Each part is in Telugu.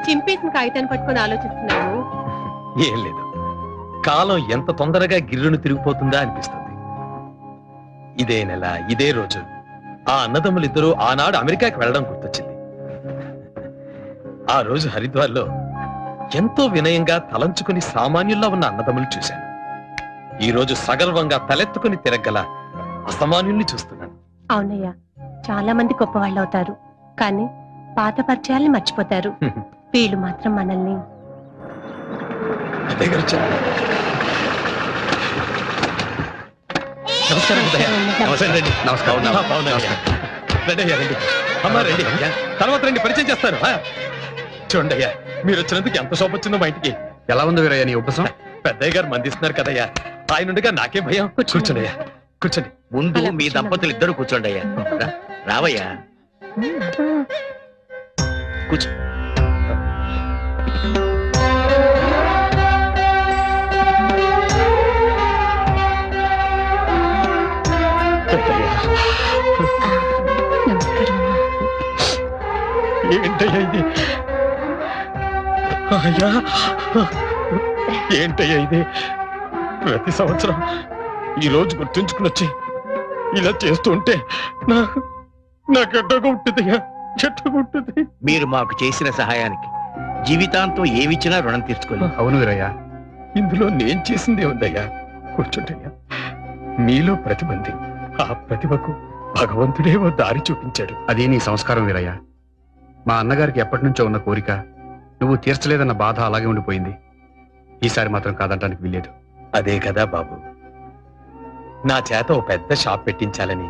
చింపేసిన కాగితాన్ని పట్టుకొని ఆలోచిస్తున్నావు? ఏం లేదు, కాలం ఎంత తొందరగా గిర్రును తిరిగిపోతుందా అనిపిస్తుంది. ఇదే నెల ఇదే రోజు ఆ అన్నదమ్ములిద్దరూ ఆనాడు అమెరికాకి వెళ్ళడం గుర్తొచ్చింది. ఆ రోజు హరిద్వార్లో ఎంతో వినయంగా తలంచుకుని సామాన్యుల్లో ఉన్న అన్నదమ్ములు చూశాను. ఈ రోజు సగర్వంగా తలెత్తుకుని తిరగల అసామాన్యుల్ని చూస్తున్నాను. అవునయ్యా, చాలా మంది గొప్పవాళ్ళు అవుతారు, కానీ పాత పరిచయాల్ని మర్చిపోతారు. వీళ్ళు మాత్రం మనల్ని. అదే గారు చెప్పారు. నమస్కారం ఉదయ. నమస్కారం రండి. నమస్కారం. రండి అయ్యా, రండి. అమ్మా రండి, తర్వాత రండి, పరిచయం చేస్తారు. చూడండి అయ్యా, మీరు వచ్చినందుకు ఎంత శోభ వచ్చిందో మా ఇంటికి. ఎలా ఉంది వీరయ్య నీ ఉపసం? పెద్దయ్య గారు మందిస్తున్నారు కదయ్యా, ఆయన ఉండగా నాకేం భయం. కూర్చోండి అయ్యా, కూర్చోండి. ముందు మీ దంపతులు ఇద్దరు కూర్చోండి అయ్యా. రావయ్యా, కూర్చో. ఏంటయ్యా ఇది? అయ్యా, ఏంటయ్యా ఇది? ప్రతి సంవత్సరం ఈ రోజు గుర్తుంచుకుని వచ్చి ఇలా చేస్తూ ఉంటే నాకు ఎట్టగా ఉంటుందయ్యా, ఎట్టగా ఉంటుంది. మీరు మాకు చేసిన సహాయానికి జీవితాంతం ఏమిచ్చినా రుణం తీర్చుకోలేదు. అవును వీరయ్య, ఇందులో నేను చేసిందే ఉందయ్యా. కూర్చుంటయ్యా. మీలో ప్రతిభ ఉంది, ఆ ప్రతిభకు భగవంతుడే ఓ దారి చూపించాడు. అది నీ సంస్కారం వీరయ్య. మా అన్నగారికి ఎప్పటి నుంచో ఉన్న కోరిక నువ్వు తీర్చలేదన్న బాధ అలాగే ఉండిపోయింది. ఈసారి మాత్రం కాదంటానికి వీల్లేదు. అదే కదా బాబు, నా చేత ఓ పెద్ద షాప్ పెట్టించాలని,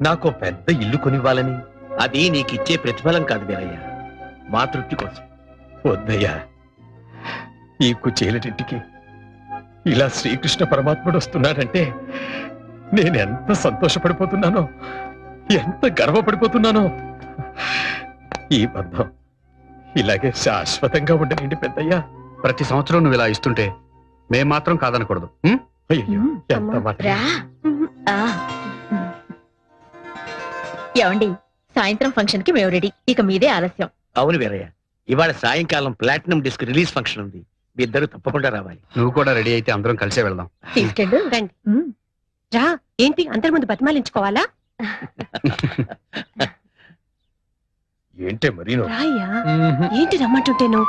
నాకు ఓ పెద్ద ఇల్లు కొనివ్వాలని. అది నీకిచ్చే ప్రతిఫలం కాదు వీరయ్య, మా తృప్తి కోసం. వద్దయ్యా, ఈ కుచేలటింటికి ఇలా శ్రీకృష్ణ పరమాత్ముడు వస్తున్నాడంటే నేనెంత సంతోషపడిపోతున్నానో, ఎంత గర్వపడిపోతున్నానో. ఈ బంధం ఇలాగే శాశ్వతంగా ఉండనండి పెద్దయ్యా. ప్రతి సంవత్సరం నువ్వు ఇలా ఇస్తుంటే మేం మాత్రం కాదనకూడదు. అయ్యో, ఎంత మాట. ఏమండి, సాయంత్రం ఫంక్షన్ కి మేము రెడీ, ఇక మీదే ఆలస్యం. అవును వీరయ్య, ఇవాళ సాయంకాలం ప్లాటినం డిస్క్ రిలీజ్ ఫంక్షన్ ఉంది, మీ ఇద్దరు తప్పకుండా రావాలి. నువ్వు కూడా రెడీ అయితే అందరం కలిసే వెళ్దాం. తీసుకెళ్ళు. రండి. రా. ఏంటి అందరి ముందు బతిమాలించుకోవాలా? ఏంటే మరి రాయ్యా, ఏంటి రమ్మంటుంటేను?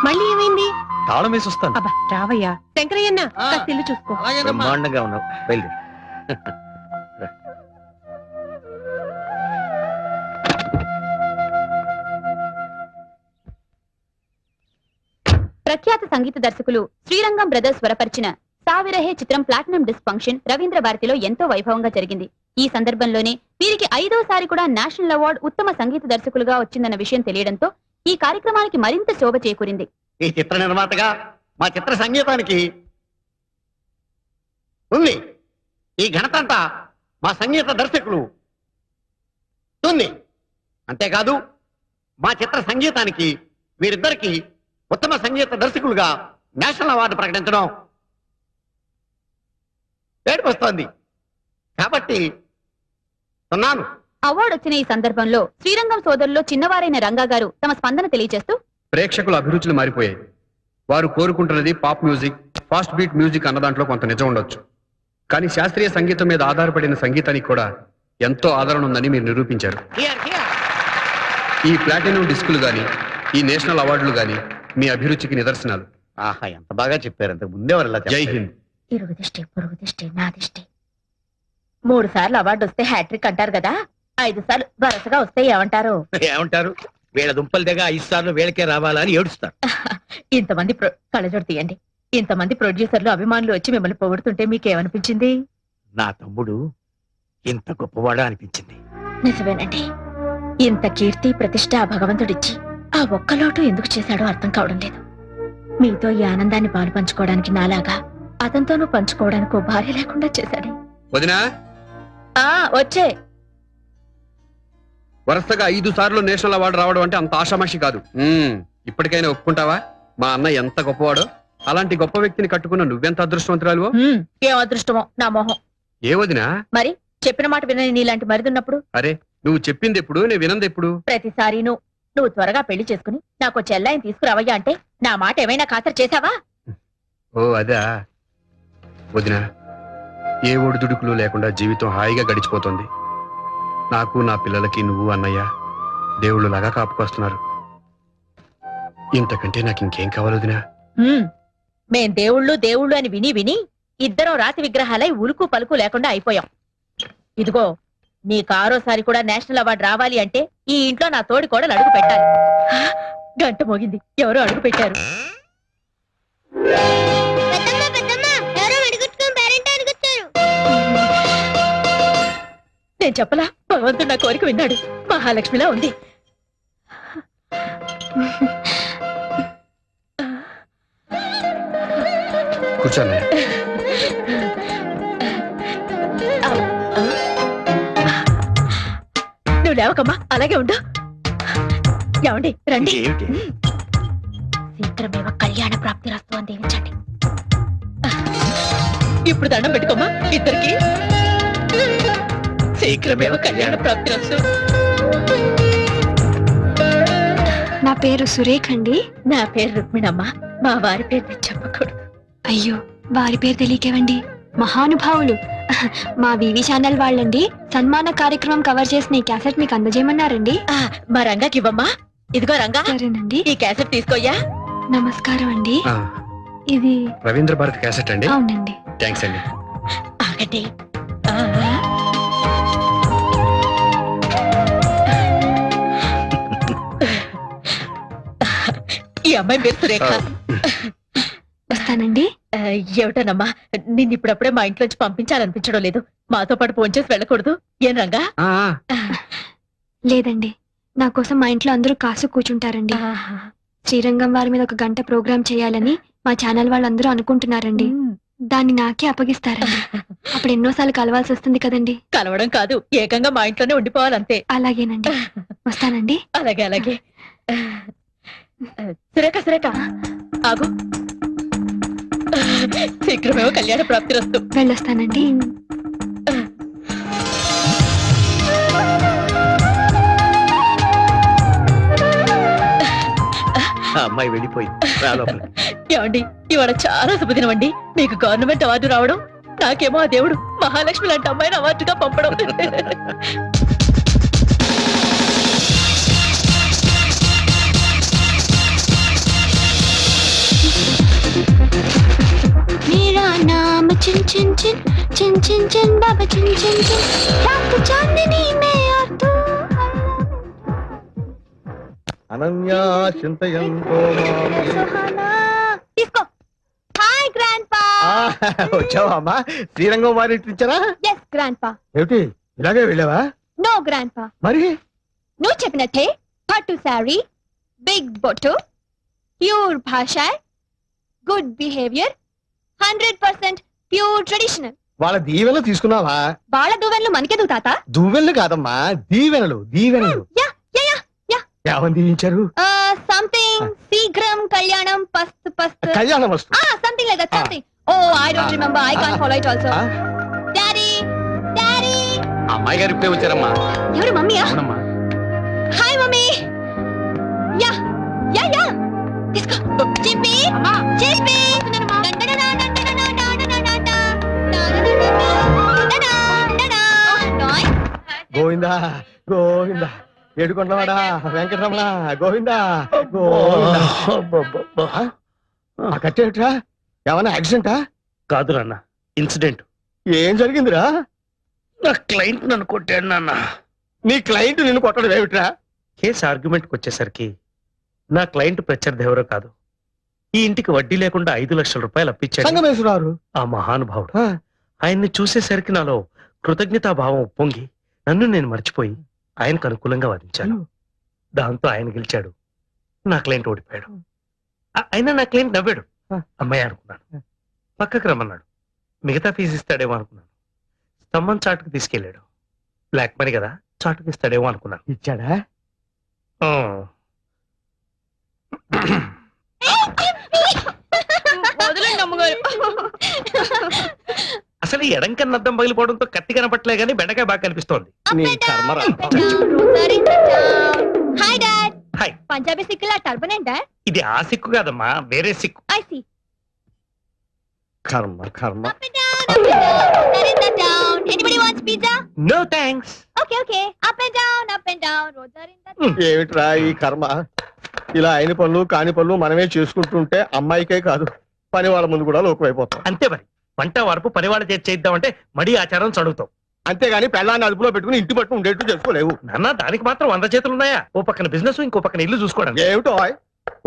మళ్ళీ ఏమైంది? తాళం వేసి వస్తాను. అబ్బా రావయ్యా. శంకరయ్యన్న, కాస్త ఇల్లు చూసుకో. బ్రహ్మాండంగా ఉన్నావు, బయలుదేరు. ప్రఖ్యాత సంగీత దర్శకులు శ్రీరంగం బ్రదర్స్ స్వరపరిచిన సావిరహే చిత్రం ప్లాటినం డిస్క్ ఫంక్షన్ రవీంద్ర భారతిలో ఎంతో వైభవంగా జరిగింది. ఈ సందర్భంలోనే వీరికి 5వసారి కూడా నేషనల్ అవార్డు ఉత్తమ సంగీత దర్శకులుగా వచ్చిందన్న విషయం తెలియడంతో ఈ కార్యక్రమానికి మరింత శోభ చేకూరింది. ఈ చిత్ర నిర్మాతగా మా చిత్ర సంగీతానికి ఉంది ఈ ఘనత అంతా మా సంగీత దర్శకులు ఉంది. అంతేకాదు మా చిత్ర సంగీతానికి వీరిద్దరికి ఉత్తమ సంగీత దర్శకులుగా నేషనల్ అవార్డు ప్రకటించడం ఏడుపు వస్తోంది. కాబట్టి ఉన్నాను. అవార్డు వచ్చిన ఈ సందర్భంలో శ్రీరంగం సోదరులో చిన్నవారైన రంగా గారు తమ స్పందన తెలియజేస్తూ, ప్రేక్షకుల అభిరుచులు మారిపోయాయి. వారు కోరుకుంటున్నది pop music, fast beat music అన్న దాంట్లో కొంత నిజం ఉండొచ్చు. కానీ శాస్త్రీయ సంగీతం మీద ఆధారపడిన సంగీతానికి కూడా ఎంతో ఆదరణ ఉందని మీరు నిరూపించారు. ఈ ప్లాటినం డిస్కులు గాని, ఈ నేషనల్ అవార్డులు గాని మీ అభిరుచికి నిదర్శనాలు. ఆహా, ఎంత బాగా చెప్పారు. అంతకు ముందే జై హింద్. ఇరుగు దిష్టి, పొరుగు దిష్టి, నా దిష్టి. 3 సార్లు అవార్డు వస్తే హ్యాట్రిక్ అంటారు కదా, 5 సార్లు వరుసగా వస్తే ఏమంటారు? ఏమంటారు? వీళ్ళ దుంపల దగ్గర 5 సార్లు వీళ్ళకే రావాలని ఏడుస్తారు. ఇంతమంది కళ్ళజోడు తీయండి. ఇంతమంది ప్రొడ్యూసర్లు అభిమానులు వచ్చి మిమ్మల్ని పొగుడుతుంటే మీకేమనిపించింది? నా తమ్ముడు ఇంత గొప్పవాడా అనిపించింది. నిజమేనండి. ఇంత కీర్తి ప్రతిష్ట ఆ భగవంతుడిచ్చి ఆ ఒక్క లోటు ఎందుకు చేశాడో అర్థం కావడం లేదు. మీతో ఈ ఆనందాన్ని పాలు పంచుకోవడానికి నాలాగా అతనితోనూ పంచుకోవడానికి ఓ భార్య లేకుండా చేశాడు. వదినా, వచ్చే వరుసగా 5 సార్లు నేషనల్ అవార్డు రావడం అంటే అంత ఆషామాషి కాదు. ఇప్పటికైనా ఒప్పుకుంటావా? మా అన్న ఎంత గొప్పవాడో. అలాంటి గొప్ప వ్యక్తిని కట్టుకున్న నువ్వెంత అదృష్టవంతురాలు. ఏం అదృష్టమో నా మొహం. ఏ వదినా? మరి చెప్పిన మాట వినని నీలాంటి మరిదున్నప్పుడు అరే నువ్వు చెప్పింది ఎప్పుడు నేను వినంది ఎప్పుడు? ప్రతిసారి నువ్వు త్వరగా పెళ్లి చేసుకుని నాకు చెల్లాయిని తీసుకురావయ్యా అంటే నా మాట ఏమైనా ఖాతరు చేశావా? ఓ అదా వదినా, ఏ ఒడిదుడుకులు లేకుండా జీవితం హాయిగా గడిచిపోతుంది. నాకు నా పిల్లలకి నువ్వు అన్నయ్య దేవుళ్ళలాగా కాపుకొస్తున్నారు. ఇంతకంటే నాకు ఇంకేం కావాలి వదినా? మేం దేవుళ్ళు అని విని విని ఇద్దరం రాతి విగ్రహాలై ఉలుకు పలుకు లేకుండా అయిపోయాం. ఇదిగో నీకు ఆరోసారి కూడా నేషనల్ అవార్డు రావాలి అంటే ఈ ఇంట్లో నా తోడి కూడా అడుగు పెట్టాలి. గంట మోగింది, ఎవరో అడుగు పెట్టారు. నేను చెప్పలా, భగవంతుడు నా కోరిక విన్నాడు. మహాలక్ష్మిలా ఉంది. కూర్చోన్నయ్య. నువ్వు లేవకమ్మా, అలాగే ఉండు. ఏమండి రండి. ఏమిటి? శీఘ్రమేవ కళ్యాణ ప్రాప్తి రస్తు అని దీవించండి. ఇప్పుడు దండం పెట్టుకోమ్మా ఇద్దరికి. శీఘ్రమేవ కళ్యాణ ప్రాప్తి రస్తు. నా పేరు సురేఖ్ అండి. నా పేరు రుక్మిణమ్మ. మా వారి పేరు నేను చెప్పకూడదు. అయ్యో, వారి పేరు తెలియకేవండి. మహానుభావులు. మా వివి ఛానల్ వాళ్ళండి సన్మాన కార్యక్రమం కవర్ చేసిన ఈ క్యాసెట్ మీకు అందజేయమన్నారండి. మా రంగాకి ఇవ్వమ్మా. ఇదిగో రంగా, సరేనండి. ఈ క్యాసెట్ తీసుకోయ్యా. నమస్కారం అండి. ఆ, ఇది రవీంద్ర భారతి క్యాసెట్ అండి. అవునండి. థ్యాంక్స్ అండి. ఆగండి. ఈ అమ్మాయి పేరు సురేఖ. వస్తానండి. ఏమిటోనమ్మా, నిన్ను ఇప్పుడప్పుడే మా ఇంట్లోంచి పంపించాలనిపించడం లేదు. మాతో పాటు ఫోన్ చేసి వెళ్ళకూడదు ఏం రంగా? ఆ, లేదండి, నా కోసం మా ఇంట్లో అందరూ కాసు కూర్చుంటారండి. శ్రీరంగం వారి మీద ఒక గంట ప్రోగ్రామ్ చేయాలని మా ఛానల్ వాళ్ళందరూ అనుకుంటున్నారండి. దాన్ని నాకే అప్పగిస్తారండి. అప్పుడు ఎన్నోసార్లు కలవాల్సి వస్తుంది కదండి. కలవడం కాదు, ఏకంగా మా ఇంట్లోనే ఉండిపోవాలంతే. అలాగేనండి, వస్తానండి. అలాగే అలాగే. సురేఖ సురేఖ ఆగు. శీఘ్రమేమో కళ్యాణ ప్రాప్తి రస్తు. వెళ్ళొస్తానండి. అమ్మాయి వెళ్ళిపోయింది. రా లోపలికి. ఏమండి, ఇవాళ చాలా శుభదినం అండి. మీకు గవర్నమెంట్ అవార్డు రావడం, నాకేమో ఆ దేవుడు మహాలక్ష్మి లాంటి అమ్మాయిని అవార్డుగా పంపడం. मेरा नाम चिन चिन चिन चिन चिन चिन बाबा चिन चिन चिन रात चांदनी में और तू అనన్యా చింతయంతో సుహానా, తీసుకో. హాయ్ గ్రాండ్ పా. వచ్చావా అమ్మా? శ్రీరంగం వారి ఇచ్చారా? ఎస్ గ్రాండ్ పా. ఏమిటి ఇలాగే వెళ్ళావా? నో గ్రాండ్ పా, మరి నువ్వు చెప్పినట్టే పట్టు శారీ, బిగ్ బొట్టు, ప్యూర్ భాష, గుడ్ బిహేవియర్, 100% ప్యూర్ ట్రెడిషనల్. వాళ్ళ దీవెనలు తీసుకున్నావా? వాళ్ళ దువ్వెనలు మనకెందుకు తాత? దువ్వెనలు కాదమ్మా, దీవెనలు దీవెనలు. Yeah yeah yeah yeah. ఏమని దీవించారు? సంథింగ్ శీఘ్రం కళ్యాణం పస్తు పస్తు. కళ్యాణం వస్తుంది. Something like that, something. Oh I don't remember, I can't follow it also. Daddy daddy. అమ్మాయి గారు ఇప్పుడే వచ్చారమ్మా. ఎవరు? మమ్మీయా? అవునమ్మా. Hi mummy. Yeah yeah yeah. తీసుకో. చిప్పి చిప్పి. గోవిందా గోవిందా, ఏడుకొండవాడా వెంకటరమణ గోవిందా గోవిందా. ఆ కట్టేమిట్రా? ఏమన్నా యాక్సిడెంటా? కాదు నాన్న, ఇన్సిడెంట్. ఏం జరిగిందిరా? నా క్లయింట్ నన్ను కొట్టాడు నాన్న. నీ క్లయింట్ నిన్ను కొట్టడం ఏమిట్రా? కేసు ఆర్గ్యుమెంట్కి వచ్చేసరికి నా క్లయింట్ ప్రత్యర్థి ఎవరో కాదు, ఈ ఇంటికి వడ్డీ లేకుండా 5 లక్షల రూపాయలు అప్పించాడు సంగమేశ్వరారు. ఆ మహానుభావుడు. ఆయన్ని చూసేసరికి నాలో కృతజ్ఞతాభావం ఉప్పొంగి నన్ను నేను మర్చిపోయి ఆయనకు అనుకూలంగా వాదించాను. దాంతో ఆయన గెలిచాడు, నా క్లయింట్ ఓడిపోయాడు. అయినా నా క్లయింట్ నవ్వాడు. అమ్మాయి అనుకున్నాను. పక్కకు రమ్మన్నాడు. మిగతా ఫీజు ఇస్తాడేమో అనుకున్నాను. స్తంభం చాటుకు తీసుకెళ్లాడు. బ్లాక్ మనీ కదా, చాటుకు ఇస్తాడేమో అనుకున్నాను. ఇచ్చాడా? వదలండి అమ్మగారు. అసలు ఎడంకన్న అద్దం పగిలిపోవడంతో కత్తి కనపట్లే గానీ బెండకాయ బాగా కనిపిస్తోంది. నీ కర్మరా. Hi dad. హాయ్. పంజాబీ సిక్కులా టర్బన్ ఏంటి డాడ్? ఇది ఆ సిక్కు కాదమ్మా, వేరే సిక్కు. I see. కర్మ కర్మ. Up and down, up and down, road in the town. Anybody wants pizza? No thanks. Okay, okay. Up and down, roads are in the town. ఏమిట్రా ఈ కర్మ? ఇలా అయిన పనులు కాని పనులు మనమే చేసుకుంటుంటే అమ్మాయికే కాదు పని వాళ్ళ ముందు కూడా లోకమైపోతాం. అంతే మరి, వంట వరపు పనివాళ్ళ చేతి చేద్దామంటే మడి ఆచారం చదువుతాం. అంతేగాని పెళ్ళాన్ని అదుపులో పెట్టుకుని ఇంటి పట్టు ఉండేట్టు చేసుకోలేవు. నాన్న దానికి మాత్రం 100 చేతులు ఉన్నాయా? ఓ పక్కన బిజినెస్, ఇంకో పక్కన ఇల్లు చూసుకోవడం. ఏమిటో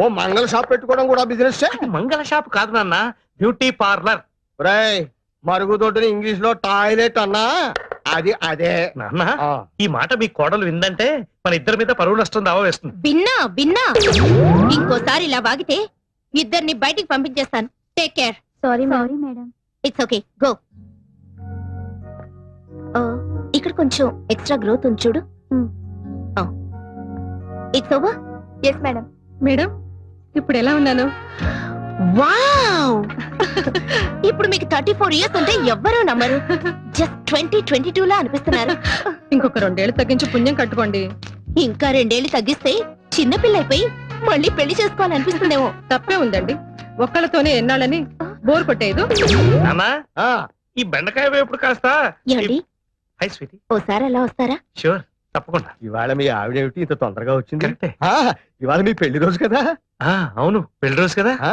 ఓ మంగళ షాప్ పెట్టుకోవడం కూడా బిజినెస్. మంగళ షాప్ కాదు నాన్న, బ్యూటీ పార్లర్. రాయ్ మరుగుదొడ్డిని ఇంగ్లీష్ లో టాయిలెట్ అన్నా అది అదే. నాన్న ఆ. ఈ మాట మీ కోడలు విందంటే మన ఇద్దరి మీద పరువు నష్టం దావా వేస్తుంది. విన్నా ఇంకోసారి ఇలా వాగితే ఇద్దరిని బయటికి పంపించేస్తాను. Take care. Sorry, madam. It's okay, go. ఇక్కడ కొంచెం ఎక్స్ట్రా గ్రోత్ ఉంది చూడు. It's over. Yes, madam. Madam, ఇప్పుడు ఎలా ఉన్నాను? వావ్ ఇప్పుడు మీకు 34 ఇయర్స్ ఉంటే ఎవ్వరూ నమ్మరు. జస్ట్ 2022 లా అనిపిస్తున్నారు. ఇంకొక 2 ఏళ్ళు తగ్గించి పుణ్యం కట్టుకోండి. ఇంకా 2 ఏళ్ళు తగ్గిస్తే చిన్నపిల్ల అయిపోయి మళ్ళీ పెళ్లి చేసుకోవాలనిపిస్తుందేమో. తప్పే ఉందండి, ఒక్కళ్ళతోనే ఎన్నాళ్ళని బోర్ కొట్టేదు. నాన్న ఆ, ఈ బెండకాయ వేపుడు కాస్త. ఏమండి హై స్వీటీ. ఓసారి అలా వస్తారా? షూర్, తప్పకుండా. ఇవాళ మీ ఆవిడేమిటి ఇంత తొందరగా వచ్చింది? కరెక్టే. ఆ, ఇవాళ మీ పెళ్లి రోజు కదా. అవును, పెళ్లి రోజు కదా. ఆ,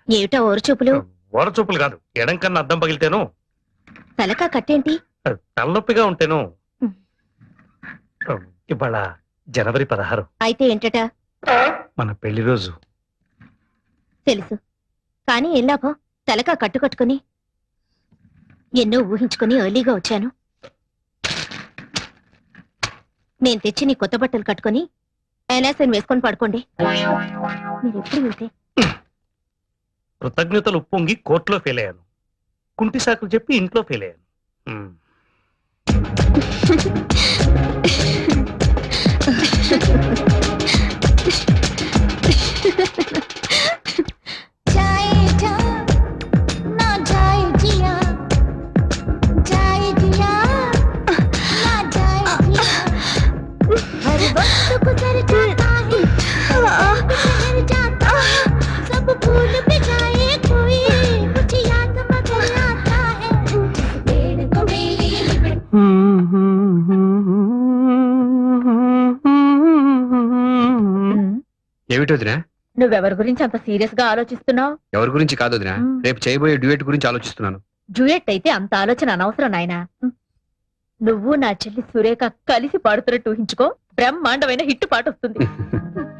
ఏమిటా ఓరు చూపులు? ఓర చూపులు కాదు, ఎడం కన్నా అద్దం పగిలితేను, తలకా కట్టేంటి? తలనొప్పిగా ఉంటేను. ఇవాళ జనవరి 16, అయితే ఏంటట? మన పెళ్లి రోజు. తెలుసు, కానీ ఏం లాభం? తలకా కట్టుకట్టుకుని ఎన్నో ఊహించుకుని ఎర్లీగా వచ్చాను. నేను తెచ్చి నీ కొత్త బట్టలు కట్టుకుని ఎలాసన్ వేసుకొని పడుకోండి. మీరు ఎప్పుడు వెళ్తే కృతజ్ఞతలు ఉప్పొంగి కోర్టులో ఫెయిల్ అయ్యాను, కుంటి సాకులు చెప్పి ఇంట్లో ఫెయిల్ అయ్యాను. ఏమిటి వదినా? నువ్వెవరి గురించి అంత సీరియస్ గా ఆలోచిస్తున్నావు? ఎవరి గురించి కాదు వదినా, రేపు చేయబోయే డ్యూయట్ గురించి ఆలోచిస్తున్నాను. డ్యూయట్ అయితే అంత ఆలోచన అనవసరం నాయనా. నువ్వు నా చెల్లి సురేఖ కలిసి పాడుతున్నట్టు ఊహించుకో, బ్రహ్మాండమైన హిట్ పాట వస్తుంది.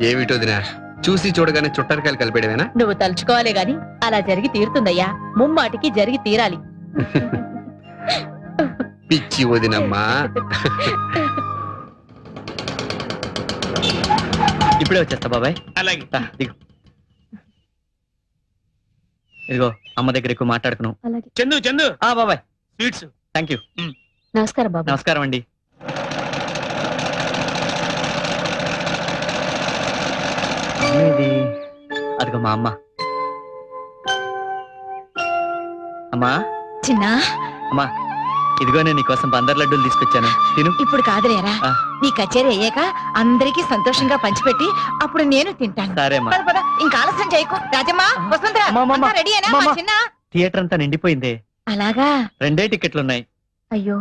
ఏమిటి వదినా, చూసి చూడగానే చుట్టరికాయలు కలిపేయడమేనా? నువ్వు తలుచుకోవాలే గాని అలా జరిగి తీరుతుందయ్యా. ముమ్మాటికి జరిగి తీరాలి. పిచ్చి వదినమ్మా. ఇప్పుడే వచ్చేస్తా బాబాయ్. అలాగే. దిగు. ఇదిగో అమ్మ దగ్గర ఎక్కువ మాట్లాడుకున్నావు. చందు చందు, బాబాయ్ స్వీట్స్. Thank you. నమస్కారం బాబు. నమస్కారం అండి. ఇది అదిగో మా అమ్మ. అమ్మా చిన్న అమ్మా, ఇదిగో నేను నీకోసం బందర్ లడ్డూలు తీసుకొచ్చాను, తిను. ఇప్పుడు కాదులేరా, ఆ. నీ కచేరీ అయ్యాక అందరికీ సంతోషంగా పంచిపెట్టి అప్పుడు నేను తింటాను. సరే అమ్మా. పద, పద, ఇంకా ఆలస్యం చేయకు. రాజమ్మా, వసుంధర, అమ్మా, అమ్మా, అంతా రెడీయేనా? మా అమ్మా. చిన్న థియేటర్ అంతా నిండిపోయింది, అలాగా? 2 టికెట్లు ఉన్నాయి. అయ్యో,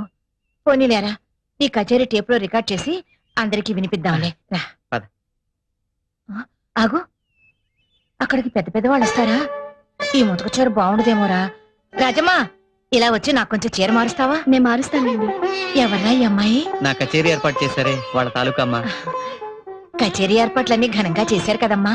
పోనీలేరా, నీ కచేరీ టేప్ లో రికార్డ్ చేసి అందరికీ వినిపిద్దాంలే. రా. పద. ఆగు, అక్కడికి పెద్ద పెద్ద వాళ్ళు వస్తారా? ఈ ముతక చీర బాగుండదేమోరా. రాజమ్మా, ఇలా వచ్చి నాకు కొంచెం చీర మారుస్తావా? నేను మారుస్తానండి. ఎవరా ఈ అమ్మాయి? నా కచేరీ ఏర్పాటు చేశారే వాళ్ళ తాలూకా అమ్మ. కచేరీ ఏర్పాట్లన్నీ ఘనంగా చేశారు కదమ్మా.